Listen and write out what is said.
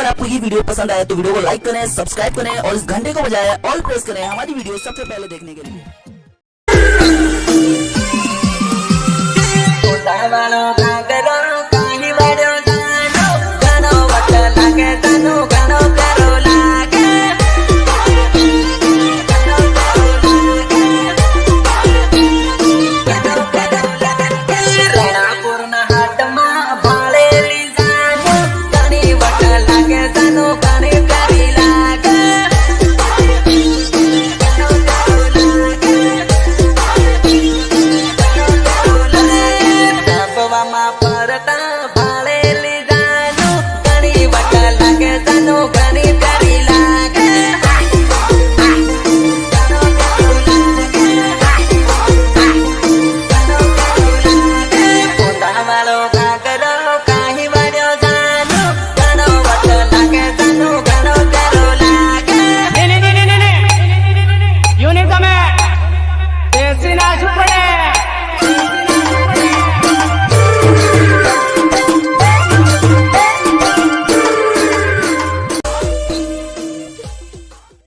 अगर आपको ये वीडियो पसंद आया तो वीडियो को लाइक करें, सब्सक्राइब करें और इस घंटे को बजाय ऑल प्रेस करें हमारी वीडियो सबसे पहले देखने के लिए। પરતા